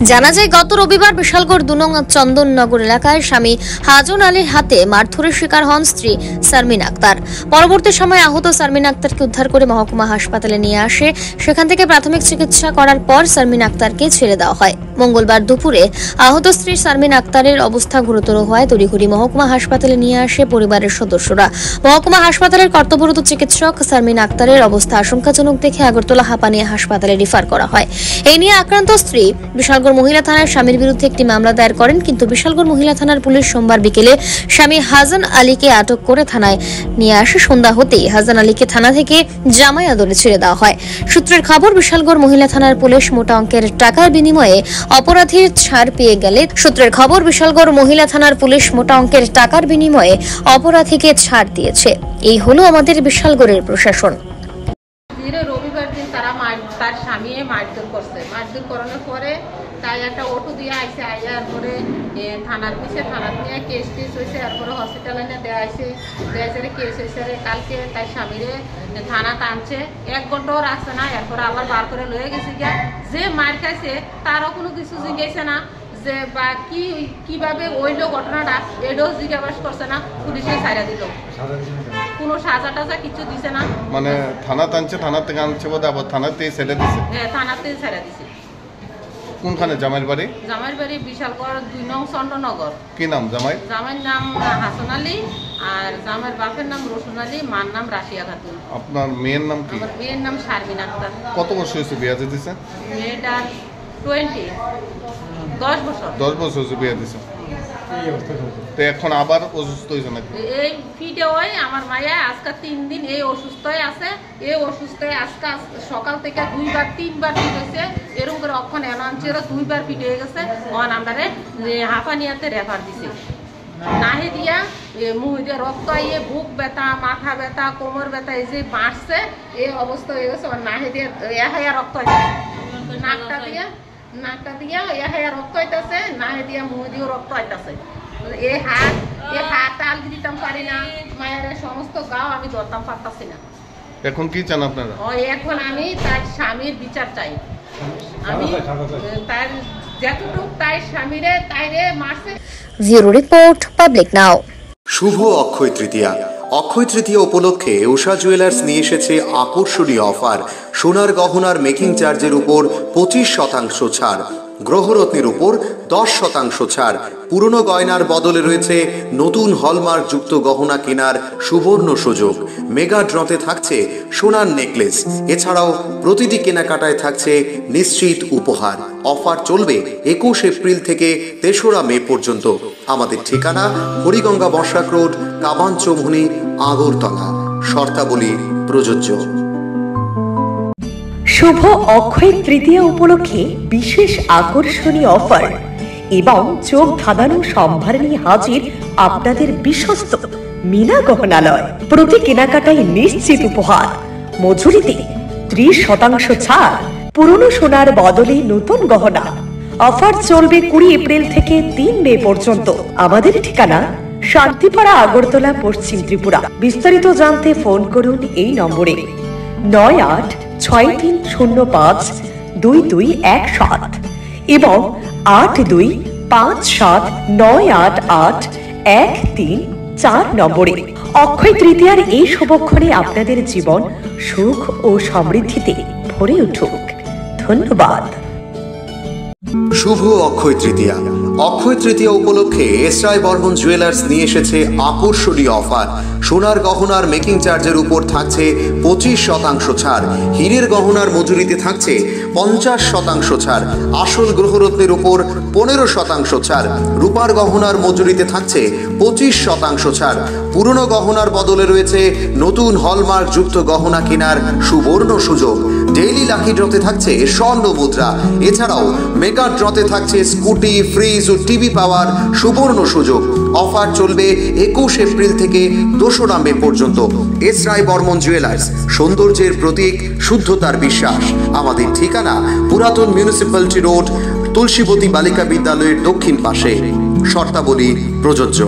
জানা যায় গত রবিবার বিশালগড় ২ নং চন্দননগর এলাকায় স্বামী হাজন আলীর হাতে মারধরের শিকার হন স্ত্রী শারমিন আক্তার। পরবর্তী সময়ে আহত শারমিন আক্তারকে উদ্ধার করে মহকুমা হাসপাতালে নিয়ে আসে। সেখান থেকে প্রাথমিক চিকিৎসা করার পর শারমিন আক্তারকে ছেড়ে দেওয়া হয়। মঙ্গলবার দুপুরে আহত স্ত্রী শারমিন আক্তারের অবস্থা গুরুতর হওয়ায় তড়িঘড়ি মহকুমা হাসপাতালে নিয়ে আসে পরিবারের সদস্যরা। মহকুমা হাসপাতালের কর্তব্যরত চিকিৎসক শারমিন আক্তারের অবস্থা আশঙ্কাজনক দেখে আগরতলা হাঁপানিয়া হাসপাতালে রেফার করা হয়। এই নিয়ে আক্রান্ত স্ত্রী বিশালগড় মহিলা থানায় স্বামীর বিরুদ্ধে একটি মামলা দায়ের করেন, কিন্তু বিশালগড় মহিলা থানার পুলিশ সোমবার বিকেলে স্বামী হাসান আলীকে আটক করে থানায় নিয়ে আসে। সন্ধ্যা হতেই হাসান আলীকে থানা থেকে জামাই আদরে ছেড়ে দেওয়া হয়। সূত্রের খবর, বিশালগড় মহিলা থানার পুলিশ মোটা অঙ্কের টাকার বিনিময়ে অপরাধীর ছাড় পেয়ে গেলে অপরাধীকে ছাড় দিয়েছে। এই হলো আমাদের বিশালগড়ের প্রশাসন। রবিবার দিন তারা তার স্বামী মারধর করছে। মারধর করানোর পরে তাই একটা অটো দিয়ে আইসে, আইয়ার পরে থানার পিছিয়ে থানার নিয়ে কেস টেস হয়েছে। এরপরে হসপিটালে নিয়ে দেওয়া হয়েছে, কেস হয়েছে। কালকে তার স্বামীরে থানা টানছে, 1 ঘন্টাও রাখছে না। এরপরে আবার বার করে লয়ে গেছে গিয়া। যে মার খাইছে তারও কোনো কিছু জিজ্ঞাসা না, যে বা কিভাবে ওইলো ঘটনাটা এটাও জিজ্ঞাসা করছে না। পুলিশে ছাড়া দিল, কোনো সাজা টাজা কিছু দিছে না। মানে থানা টানছে, থানা থেকে আনছে বোধ, আবার থানাতেই ছেড়ে দিছে। হ্যাঁ, থানাতেই ছাড়া দিছে। কোনখানে জামাইয়ের বাড়ি? জামাইয়ের বাড়ি বিশালগড় ২ নং চন্দননগর। কি নাম জামাই? জামাইয়ের নাম হাসান আলী, আর জামাইয়ের বাপের নাম রোশন আলী, মার নাম রাশিয়া খাতুন। আপনার মেয়ের নাম কি? আমার মেয়ের নাম শারমিন আক্তার। কত বছর হয়েছে বিয়ে দিছে? মেয়েটার 10 বছর। 10 বছর হয়েছে বিয়ে দিছে। তো এখন আবার অসুস্থ হয়েছে নাকি? এই ফিটে হয় আমার মায়া আজকে 3 দিন এই অসুস্থ আছে। এই অসুস্থ আজকে সকাল থেকে 2বার 3বার ফিট হয়েছে। এরকম করে অক্ষণ এনাঞ্চেরও 2বার ফিট হয়ে গেছে। অন আমারে হাঁপানিয়াতে রেফার দিছে। নাহে দিয়া মুখ দিয়ে রক্ত আইয়ে, বুক ব্যথা, মাথা ব্যথা, কোমর ব্যথা, এই যে বাঁচছে এই অবস্থা হয়ে গেছে। নাহে দিয়ে রক্ত হইতেছে, নাকটা দিয়া রক্ত হইতেছে, নাহে দিয়া মুখ দিয়েও রক্ত হইতেছে। এই হাত তাল দিতাম পারি না, মায়ের সমস্ত গাও আমি ধরতাম পারতাছি না। এখন কি চান আপনারা? এখন আমি তার স্বামীর বিচার চাই। আমি তার যতটুকু তাই স্বামীরে তাইরে মারছে। ব্যুরো রিপোর্ট, পাবলিক নাও। শুভ অক্ষয় তৃতীয়া। অক্ষয় তৃতীয়া উপলক্ষে উষা জুয়েলার্স নিয়ে এসেছে আকর্ষণীয় অফার। সোনার গহনার মেকিং চার্জের উপর 25% ছাড়, গ্রহরত্নের উপর 10% ছাড়। পুরনো গয়নার বদলে রয়েছে নতুন হলমার্ক যুক্ত গহনা কেনার সুবর্ণ সুযোগ। মেগা ড্রতে থাকছে সোনার নেকলেস। এছাড়াও প্রতিটি কেনাকাটায় থাকছে নিশ্চিত উপহার। অফার চলবে 21 এপ্রিল থেকে 3রা মে পর্যন্ত। আমাদের ঠিকানা হরিগঙ্গা বর্ষাক রোড, কাবান চৌমুহনী, আগরতলা। শর্তাবলী প্রযোজ্য। শুভ অক্ষয় তৃতীয়া উপলক্ষে বিশেষ আকর্ষণীয় অফার এবং চোখ ধাঁধানো সম্ভার নিয়ে হাজির আপনাদের বিশ্বস্ত মিনা গহনালয়। প্রতি কেনাকাটায় নিশ্চিত উপহার, মজুরিতে 30% ছাড়, পুরনো সোনার বদলে নতুন গহনা। অফার চলবে 20 এপ্রিল থেকে 3 মে পর্যন্ত। আমাদের ঠিকানা শান্তিপাড়া, আগরতলা, পশ্চিম ত্রিপুরা। বিস্তারিত জানতে ফোন করুন এই নম্বরে 9863052217 এবং 8257988134 নম্বরে। অক্ষয় তৃতীয়ার এই শুভক্ষণে আপনাদের জীবন সুখ ও সমৃদ্ধিতে ভরে উঠুক। ধন্যবাদ। শুভ অক্ষয় তৃতীয়া। অক্ষয় তৃতীয়া উপলক্ষে এসরাই বর্মন জুয়েলার্স নিয়ে এসেছে আকর্ষণীয় অফার। সোনার গহনার মেকিং চার্জের উপর থাকছে 25% ছাড়, হীরের গহনার মজুরিতে থাকছে 50% ছাড়, আসল গ্রহরত্নের উপর 15% ছাড়, রূপার গহনার মজুরিতে থাকছে 25% ছাড়। পুরনো গহনার বদলে রয়েছে নতুন হলমার্ক যুক্ত গহনা কেনার সুবর্ণ সুযোগ। ডেইলি লাকি ড্রতে থাকছে স্বর্ণ মুদ্রা। এছাড়াও মেগা ড্রতে থাকছে স্কুটি, ফ্রিজ ও টিভি পাওয়ার সুবর্ণ সুযোগ। অফার চলবে 21 এপ্রিল থেকে 2রা মে পর্যন্ত। এসরাই বর্মন জুয়েলার্স, সৌন্দর্যের প্রতীক, শুদ্ধতার বিশ্বাস। আমাদের ঠিকানা পুরাতন মিউনিসিপ্যালিটি রোড, তুলসীবতী বালিকা বিদ্যালয়ের দক্ষিণ পাশে। শর্তাবলী প্রযোজ্য।